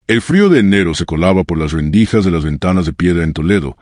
El frío de enero se colaba por las rendijas de las ventanas de piedra en Toledo,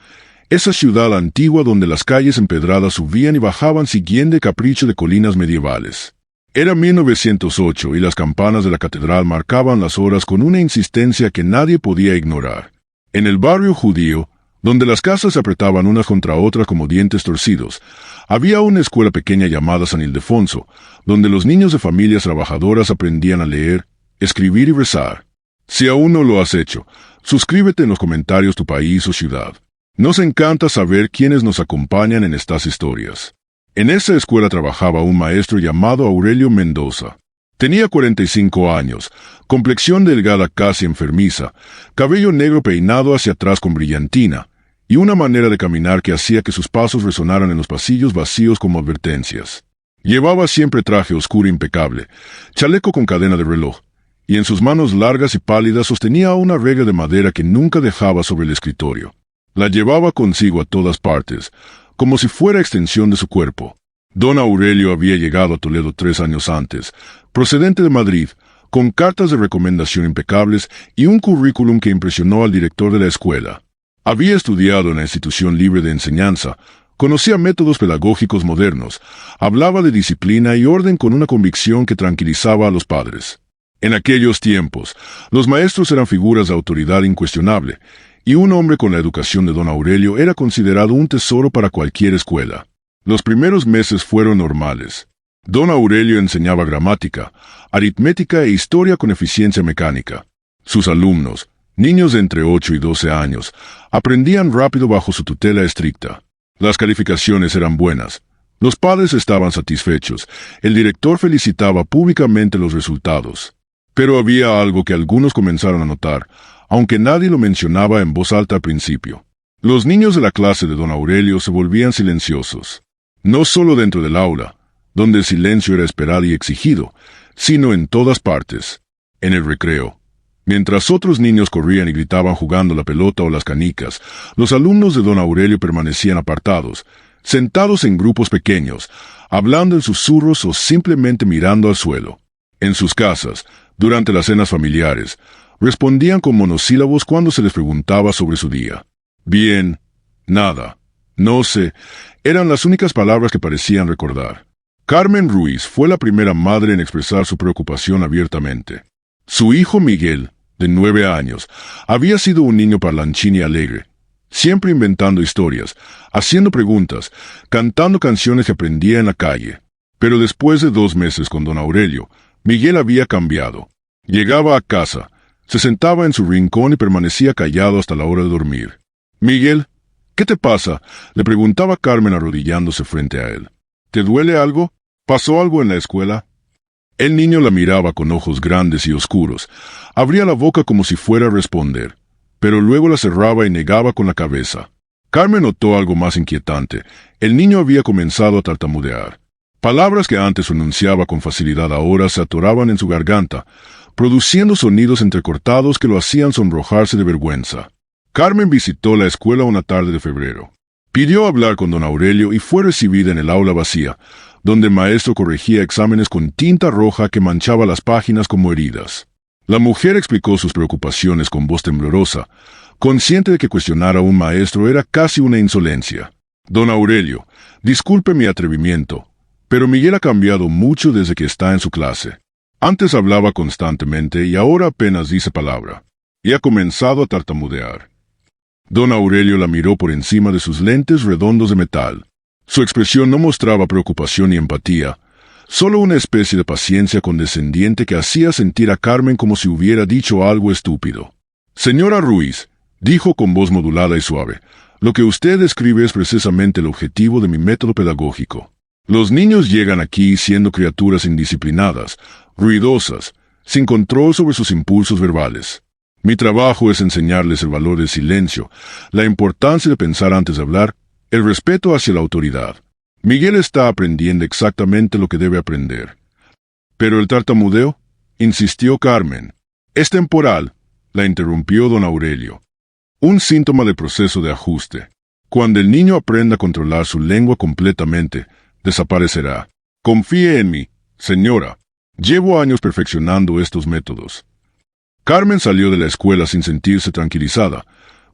esa ciudad antigua donde las calles empedradas subían y bajaban siguiendo el capricho de colinas medievales. Era 1908 y las campanas de la catedral marcaban las horas con una insistencia que nadie podía ignorar. En el barrio judío, donde las casas se apretaban unas contra otras como dientes torcidos, había una escuela pequeña llamada San Ildefonso, donde los niños de familias trabajadoras aprendían a leer, escribir y rezar. Si aún no lo has hecho, suscríbete en los comentarios tu país o ciudad. Nos encanta saber quiénes nos acompañan en estas historias. En esa escuela trabajaba un maestro llamado Aurelio Mendoza. Tenía 45 años, complexión delgada casi enfermiza, cabello negro peinado hacia atrás con brillantina, y una manera de caminar que hacía que sus pasos resonaran en los pasillos vacíos como advertencias. Llevaba siempre traje oscuro impecable, chaleco con cadena de reloj, y en sus manos largas y pálidas sostenía una regla de madera que nunca dejaba sobre el escritorio. La llevaba consigo a todas partes, como si fuera extensión de su cuerpo. Don Aurelio había llegado a Toledo 3 años antes, procedente de Madrid, con cartas de recomendación impecables y un currículum que impresionó al director de la escuela. Había estudiado en la institución libre de enseñanza, conocía métodos pedagógicos modernos, hablaba de disciplina y orden con una convicción que tranquilizaba a los padres. En aquellos tiempos, los maestros eran figuras de autoridad incuestionable, y un hombre con la educación de don Aurelio era considerado un tesoro para cualquier escuela. Los primeros meses fueron normales. Don Aurelio enseñaba gramática, aritmética e historia con eficiencia mecánica. Sus alumnos, niños de entre 8 y 12 años, aprendían rápido bajo su tutela estricta. Las calificaciones eran buenas. Los padres estaban satisfechos. El director felicitaba públicamente los resultados. Pero había algo que algunos comenzaron a notar, aunque nadie lo mencionaba en voz alta al principio. Los niños de la clase de don Aurelio se volvían silenciosos. No solo dentro del aula, donde el silencio era esperado y exigido, sino en todas partes. En el recreo, mientras otros niños corrían y gritaban jugando la pelota o las canicas, los alumnos de don Aurelio permanecían apartados, sentados en grupos pequeños, hablando en susurros o simplemente mirando al suelo. En sus casas, durante las cenas familiares, respondían con monosílabos cuando se les preguntaba sobre su día. Bien, nada, no sé, eran las únicas palabras que parecían recordar. Carmen Ruiz fue la primera madre en expresar su preocupación abiertamente. Su hijo Miguel, de 9 años, había sido un niño parlanchín y alegre, siempre inventando historias, haciendo preguntas, cantando canciones que aprendía en la calle. Pero después de 2 meses con don Aurelio, Miguel había cambiado. Llegaba a casa, se sentaba en su rincón y permanecía callado hasta la hora de dormir. «Miguel, ¿qué te pasa?», le preguntaba Carmen arrodillándose frente a él. «¿Te duele algo? ¿Pasó algo en la escuela?». El niño la miraba con ojos grandes y oscuros. Abría la boca como si fuera a responder, pero luego la cerraba y negaba con la cabeza. Carmen notó algo más inquietante. El niño había comenzado a tartamudear. Palabras que antes pronunciaba con facilidad ahora se atoraban en su garganta, produciendo sonidos entrecortados que lo hacían sonrojarse de vergüenza. Carmen visitó la escuela una tarde de febrero. Pidió hablar con don Aurelio y fue recibida en el aula vacía, donde el maestro corregía exámenes con tinta roja que manchaba las páginas como heridas. La mujer explicó sus preocupaciones con voz temblorosa, consciente de que cuestionar a un maestro era casi una insolencia. «Don Aurelio, disculpe mi atrevimiento, pero Miguel ha cambiado mucho desde que está en su clase. Antes hablaba constantemente y ahora apenas dice palabra. Y ha comenzado a tartamudear». Don Aurelio la miró por encima de sus lentes redondos de metal. Su expresión no mostraba preocupación ni empatía, solo una especie de paciencia condescendiente que hacía sentir a Carmen como si hubiera dicho algo estúpido. «Señora Ruiz», dijo con voz modulada y suave, «lo que usted describe es precisamente el objetivo de mi método pedagógico. Los niños llegan aquí siendo criaturas indisciplinadas, ruidosas, sin control sobre sus impulsos verbales. Mi trabajo es enseñarles el valor del silencio, la importancia de pensar antes de hablar, el respeto hacia la autoridad. Miguel está aprendiendo exactamente lo que debe aprender». «¿Pero el tartamudeo?», insistió Carmen. «Es temporal», la interrumpió don Aurelio. «Un síntoma del proceso de ajuste. Cuando el niño aprenda a controlar su lengua completamente, desaparecerá. Confíe en mí, señora. Llevo años perfeccionando estos métodos». Carmen salió de la escuela sin sentirse tranquilizada,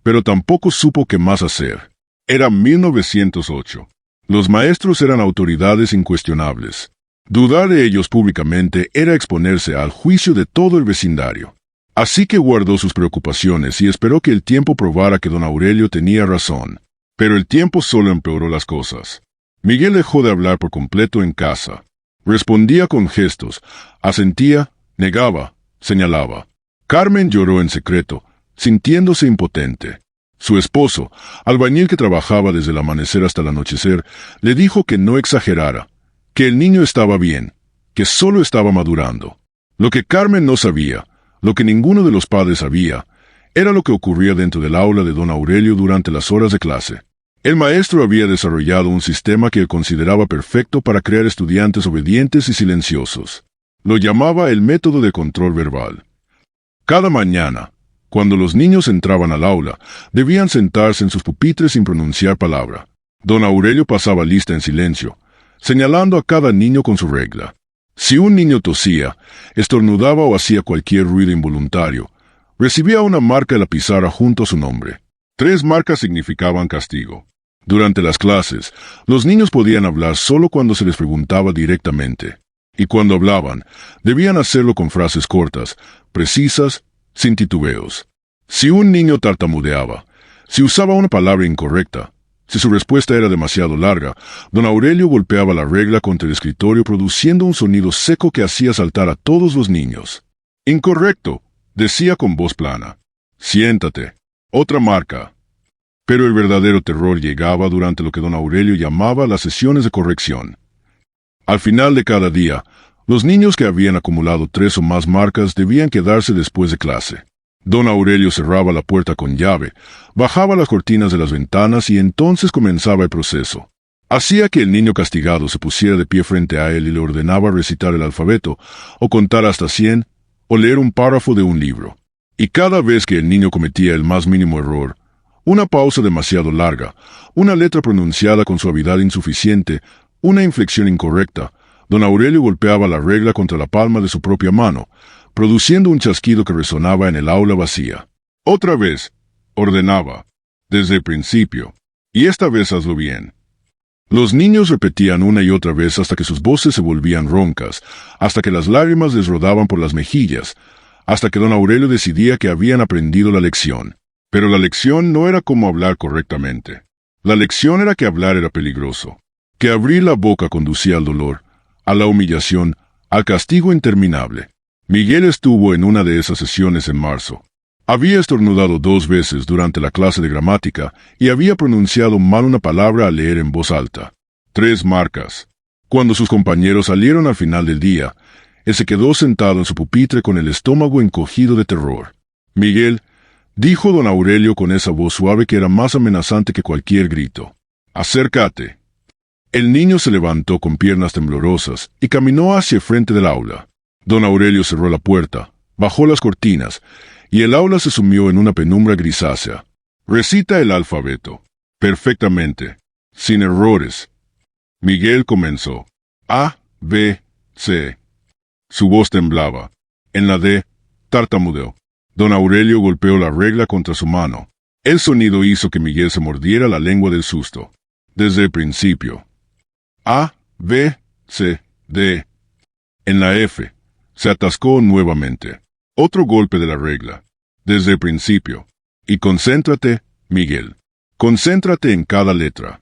pero tampoco supo qué más hacer. Era 1908. Los maestros eran autoridades incuestionables. Dudar de ellos públicamente era exponerse al juicio de todo el vecindario. Así que guardó sus preocupaciones y esperó que el tiempo probara que don Aurelio tenía razón. Pero el tiempo solo empeoró las cosas. Miguel dejó de hablar por completo en casa. Respondía con gestos, asentía, negaba, señalaba. Carmen lloró en secreto, sintiéndose impotente. Su esposo, albañil que trabajaba desde el amanecer hasta el anochecer, le dijo que no exagerara, que el niño estaba bien, que solo estaba madurando. Lo que Carmen no sabía, lo que ninguno de los padres sabía, era lo que ocurría dentro del aula de don Aurelio durante las horas de clase. El maestro había desarrollado un sistema que él consideraba perfecto para crear estudiantes obedientes y silenciosos. Lo llamaba el método de control verbal. Cada mañana, cuando los niños entraban al aula, debían sentarse en sus pupitres sin pronunciar palabra. Don Aurelio pasaba lista en silencio, señalando a cada niño con su regla. Si un niño tosía, estornudaba o hacía cualquier ruido involuntario, recibía una marca en la pizarra junto a su nombre. 3 marcas significaban castigo. Durante las clases, los niños podían hablar solo cuando se les preguntaba directamente. Y cuando hablaban, debían hacerlo con frases cortas, precisas, sin titubeos. Si un niño tartamudeaba, si usaba una palabra incorrecta, si su respuesta era demasiado larga, don Aurelio golpeaba la regla contra el escritorio produciendo un sonido seco que hacía saltar a todos los niños. Incorrecto, decía con voz plana. Siéntate. Otra marca. Pero el verdadero terror llegaba durante lo que don Aurelio llamaba las sesiones de corrección. Al final de cada día, los niños que habían acumulado 3 o más marcas debían quedarse después de clase. Don Aurelio cerraba la puerta con llave, bajaba las cortinas de las ventanas y entonces comenzaba el proceso. Hacía que el niño castigado se pusiera de pie frente a él y le ordenaba recitar el alfabeto, o contar hasta 100, o leer un párrafo de un libro. Y cada vez que el niño cometía el más mínimo error, una pausa demasiado larga, una letra pronunciada con suavidad insuficiente, una inflexión incorrecta, don Aurelio golpeaba la regla contra la palma de su propia mano, produciendo un chasquido que resonaba en el aula vacía. Otra vez, ordenaba, desde el principio, y esta vez hazlo bien. Los niños repetían una y otra vez hasta que sus voces se volvían roncas, hasta que las lágrimas les rodaban por las mejillas, hasta que don Aurelio decidía que habían aprendido la lección. Pero la lección no era cómo hablar correctamente. La lección era que hablar era peligroso, que abrir la boca conducía al dolor, a la humillación, al castigo interminable. Miguel estuvo en una de esas sesiones en marzo. Había estornudado 2 veces durante la clase de gramática y había pronunciado mal una palabra al leer en voz alta. 3 marcas. Cuando sus compañeros salieron al final del día, él se quedó sentado en su pupitre con el estómago encogido de terror. Miguel, dijo don Aurelio con esa voz suave que era más amenazante que cualquier grito. Acércate. El niño se levantó con piernas temblorosas y caminó hacia el frente del aula. Don Aurelio cerró la puerta, bajó las cortinas, y el aula se sumió en una penumbra grisácea. Recita el alfabeto. Perfectamente. Sin errores. Miguel comenzó. A, B, C. Su voz temblaba. En la D, tartamudeó. Don Aurelio golpeó la regla contra su mano. El sonido hizo que Miguel se mordiera la lengua del susto. Desde el principio. A, B, C, D. En la F, se atascó nuevamente. Otro golpe de la regla. Desde el principio. Y concéntrate, Miguel. Concéntrate en cada letra.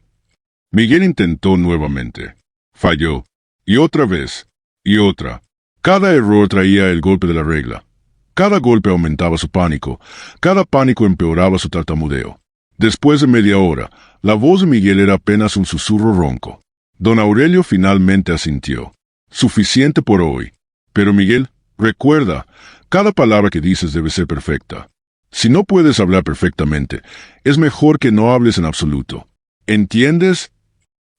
Miguel intentó nuevamente. Falló. Y otra vez. Y otra. Cada error traía el golpe de la regla. Cada golpe aumentaba su pánico. Cada pánico empeoraba su tartamudeo. Después de media hora, la voz de Miguel era apenas un susurro ronco. Don Aurelio finalmente asintió. Suficiente por hoy. Pero Miguel, recuerda, cada palabra que dices debe ser perfecta. Si no puedes hablar perfectamente, es mejor que no hables en absoluto. ¿Entiendes?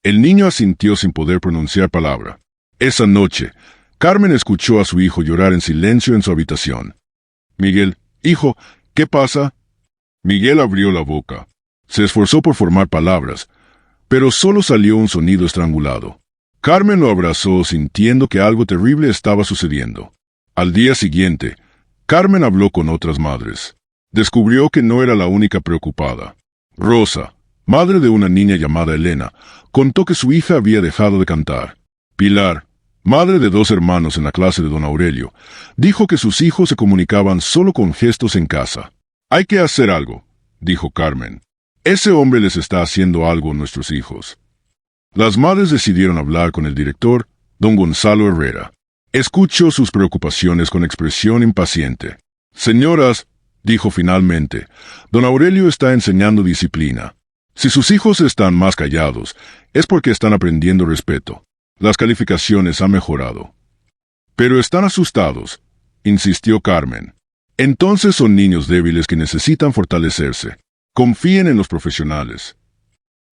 El niño asintió sin poder pronunciar palabra. Esa noche, Carmen escuchó a su hijo llorar en silencio en su habitación. Miguel, hijo, ¿qué pasa? Miguel abrió la boca. Se esforzó por formar palabras, pero solo salió un sonido estrangulado. Carmen lo abrazó sintiendo que algo terrible estaba sucediendo. Al día siguiente, Carmen habló con otras madres. Descubrió que no era la única preocupada. Rosa, madre de una niña llamada Elena, contó que su hija había dejado de cantar. Pilar, madre de 2 hermanos en la clase de don Aurelio, dijo que sus hijos se comunicaban solo con gestos en casa. «Hay que hacer algo», dijo Carmen. «Ese hombre les está haciendo algo a nuestros hijos». Las madres decidieron hablar con el director, don Gonzalo Herrera. Escuchó sus preocupaciones con expresión impaciente. «Señoras», dijo finalmente, «don Aurelio está enseñando disciplina. Si sus hijos están más callados, es porque están aprendiendo respeto. Las calificaciones han mejorado». «Pero están asustados», insistió Carmen. «Entonces son niños débiles que necesitan fortalecerse. Confíen en los profesionales».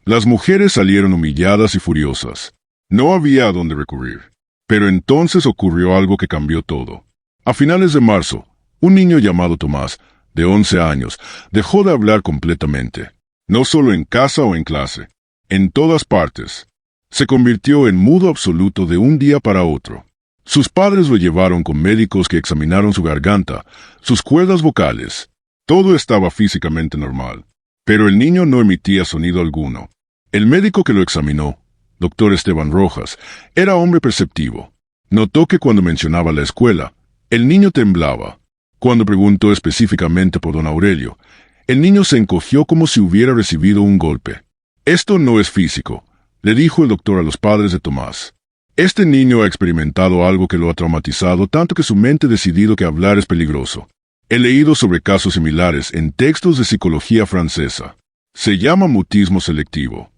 Las mujeres salieron humilladas y furiosas. No había a dónde recurrir. Pero entonces ocurrió algo que cambió todo. A finales de marzo, un niño llamado Tomás, de 11 años, dejó de hablar completamente. No solo en casa o en clase, en todas partes. Se convirtió en mudo absoluto de un día para otro. Sus padres lo llevaron con médicos que examinaron su garganta, sus cuerdas vocales. Todo estaba físicamente normal, pero el niño no emitía sonido alguno. El médico que lo examinó, doctor Esteban Rojas, era hombre perceptivo. Notó que cuando mencionaba la escuela, el niño temblaba. Cuando preguntó específicamente por don Aurelio, el niño se encogió como si hubiera recibido un golpe. «Esto no es físico», le dijo el doctor a los padres de Tomás. «Este niño ha experimentado algo que lo ha traumatizado tanto que su mente ha decidido que hablar es peligroso. He leído sobre casos similares en textos de psicología francesa. Se llama mutismo selectivo».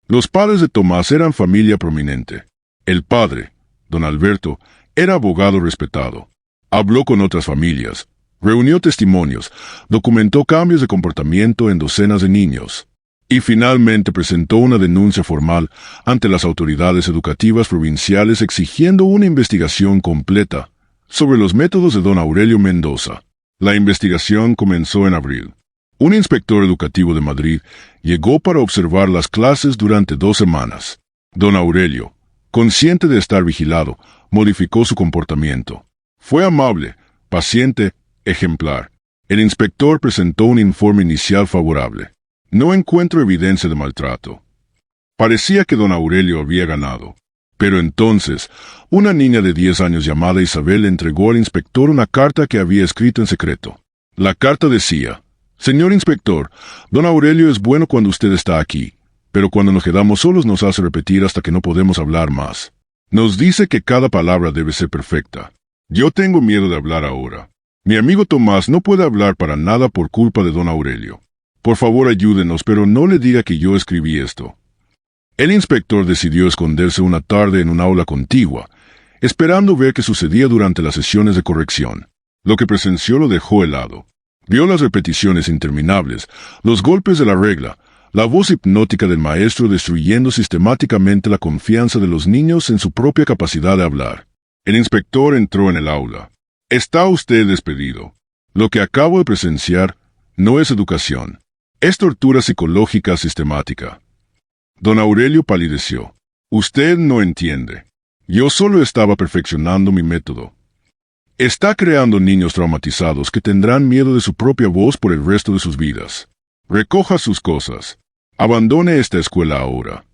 Los padres de Tomás eran familia prominente. El padre, don Alberto, era abogado respetado. Habló con otras familias, reunió testimonios, documentó cambios de comportamiento en docenas de niños, y finalmente presentó una denuncia formal ante las autoridades educativas provinciales exigiendo una investigación completa sobre los métodos de don Aurelio Mendoza. La investigación comenzó en abril. Un inspector educativo de Madrid llegó para observar las clases durante 2 semanas. Don Aurelio, consciente de estar vigilado, modificó su comportamiento. Fue amable, paciente, ejemplar. El inspector presentó un informe inicial favorable. «No encuentro evidencia de maltrato». Parecía que don Aurelio había ganado. Pero entonces, una niña de 10 años llamada Isabel entregó al inspector una carta que había escrito en secreto. La carta decía: «Señor inspector, don Aurelio es bueno cuando usted está aquí, pero cuando nos quedamos solos nos hace repetir hasta que no podemos hablar más. Nos dice que cada palabra debe ser perfecta. Yo tengo miedo de hablar ahora. Mi amigo Tomás no puede hablar para nada por culpa de don Aurelio. Por favor ayúdenos, pero no le diga que yo escribí esto». El inspector decidió esconderse una tarde en un aula contigua, esperando ver qué sucedía durante las sesiones de corrección. Lo que presenció lo dejó helado. Vio las repeticiones interminables, los golpes de la regla, la voz hipnótica del maestro destruyendo sistemáticamente la confianza de los niños en su propia capacidad de hablar. El inspector entró en el aula. «Está usted despedido. Lo que acabo de presenciar no es educación. Es tortura psicológica sistemática». Don Aurelio palideció. «Usted no entiende. Yo solo estaba perfeccionando mi método. Está creando niños traumatizados que tendrán miedo de su propia voz por el resto de sus vidas. Recoja sus cosas. Abandone esta escuela ahora».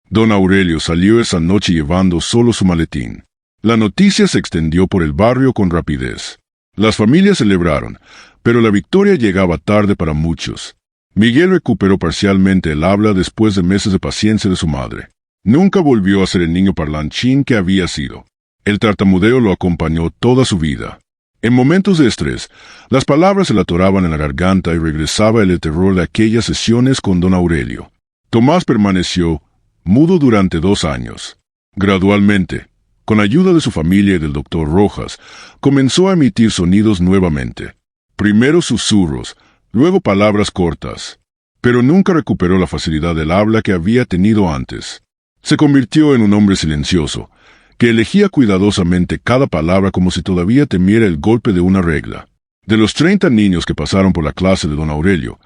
Don Aurelio salió esa noche llevando solo su maletín. La noticia se extendió por el barrio con rapidez. Las familias celebraron, pero la victoria llegaba tarde para muchos. Miguel recuperó parcialmente el habla después de meses de paciencia de su madre. Nunca volvió a ser el niño parlanchín que había sido. El tartamudeo lo acompañó toda su vida. En momentos de estrés, las palabras se le atoraban en la garganta y regresaba el terror de aquellas sesiones con don Aurelio. Tomás permaneció mudo durante 2 años. Gradualmente, con ayuda de su familia y del doctor Rojas, comenzó a emitir sonidos nuevamente. Primero susurros, luego palabras cortas. Pero nunca recuperó la facilidad del habla que había tenido antes. Se convirtió en un hombre silencioso, que elegía cuidadosamente cada palabra como si todavía temiera el golpe de una regla. De los 30 niños que pasaron por la clase de don Aurelio,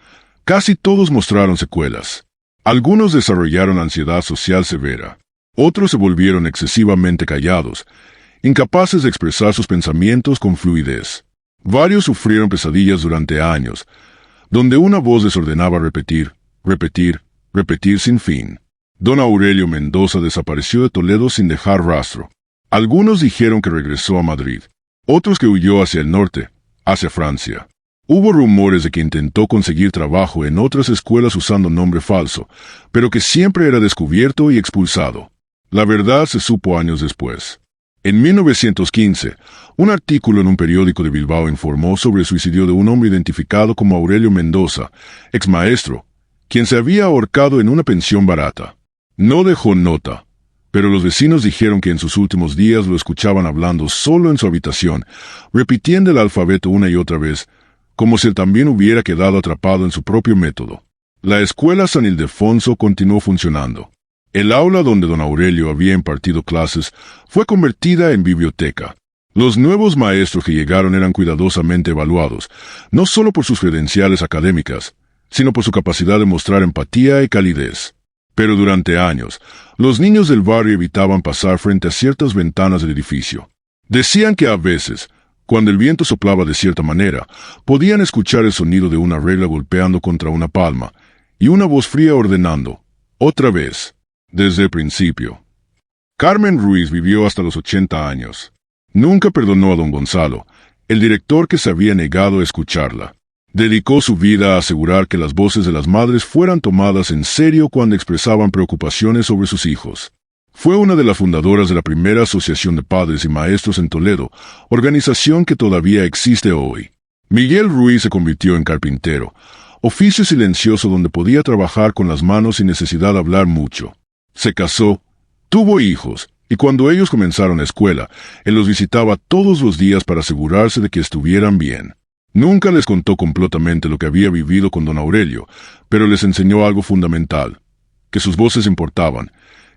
casi todos mostraron secuelas. Algunos desarrollaron ansiedad social severa. Otros se volvieron excesivamente callados, incapaces de expresar sus pensamientos con fluidez. Varios sufrieron pesadillas durante años, donde una voz les ordenaba repetir, repetir, repetir sin fin. Don Aurelio Mendoza desapareció de Toledo sin dejar rastro. Algunos dijeron que regresó a Madrid, otros que huyó hacia el norte, hacia Francia. Hubo rumores de que intentó conseguir trabajo en otras escuelas usando nombre falso, pero que siempre era descubierto y expulsado. La verdad se supo años después. En 1915, un artículo en un periódico de Bilbao informó sobre el suicidio de un hombre identificado como Aurelio Mendoza, exmaestro, quien se había ahorcado en una pensión barata. No dejó nota, pero los vecinos dijeron que en sus últimos días lo escuchaban hablando solo en su habitación, repitiendo el alfabeto una y otra vez, como si él también hubiera quedado atrapado en su propio método. La escuela San Ildefonso continuó funcionando. El aula donde don Aurelio había impartido clases fue convertida en biblioteca. Los nuevos maestros que llegaron eran cuidadosamente evaluados, no solo por sus credenciales académicas, sino por su capacidad de mostrar empatía y calidez. Pero durante años, los niños del barrio evitaban pasar frente a ciertas ventanas del edificio. Decían que a veces, cuando el viento soplaba de cierta manera, podían escuchar el sonido de una regla golpeando contra una palma, y una voz fría ordenando, otra vez, desde el principio. Carmen Ruiz vivió hasta los 80 años. Nunca perdonó a don Gonzalo, el director que se había negado a escucharla. Dedicó su vida a asegurar que las voces de las madres fueran tomadas en serio cuando expresaban preocupaciones sobre sus hijos. Fue una de las fundadoras de la primera Asociación de Padres y Maestros en Toledo, organización que todavía existe hoy. Miguel Ruiz se convirtió en carpintero, oficio silencioso donde podía trabajar con las manos sin necesidad de hablar mucho. Se casó, tuvo hijos, y cuando ellos comenzaron la escuela, él los visitaba todos los días para asegurarse de que estuvieran bien. Nunca les contó completamente lo que había vivido con don Aurelio, pero les enseñó algo fundamental, que sus voces importaban,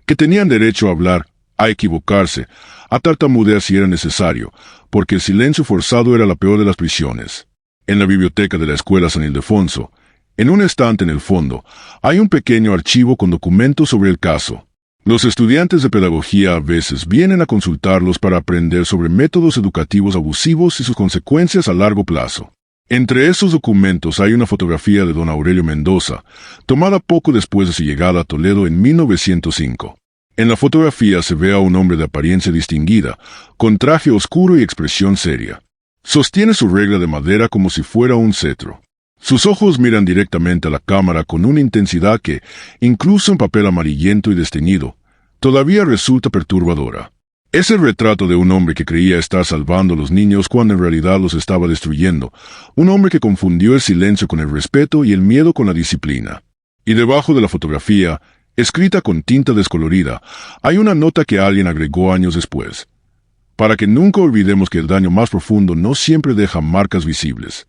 que tenían derecho a hablar, a equivocarse, a tartamudear si era necesario, porque el silencio forzado era la peor de las prisiones. En la biblioteca de la escuela San Ildefonso, en un estante en el fondo, hay un pequeño archivo con documentos sobre el caso. Los estudiantes de pedagogía a veces vienen a consultarlos para aprender sobre métodos educativos abusivos y sus consecuencias a largo plazo. Entre esos documentos hay una fotografía de don Aurelio Mendoza, tomada poco después de su llegada a Toledo en 1905. En la fotografía se ve a un hombre de apariencia distinguida, con traje oscuro y expresión seria. Sostiene su regla de madera como si fuera un cetro. Sus ojos miran directamente a la cámara con una intensidad que, incluso en papel amarillento y desteñido, todavía resulta perturbadora. Es el retrato de un hombre que creía estar salvando a los niños cuando en realidad los estaba destruyendo, un hombre que confundió el silencio con el respeto y el miedo con la disciplina. Y debajo de la fotografía, escrita con tinta descolorida, hay una nota que alguien agregó años después. Para que nunca olvidemos que el daño más profundo no siempre deja marcas visibles.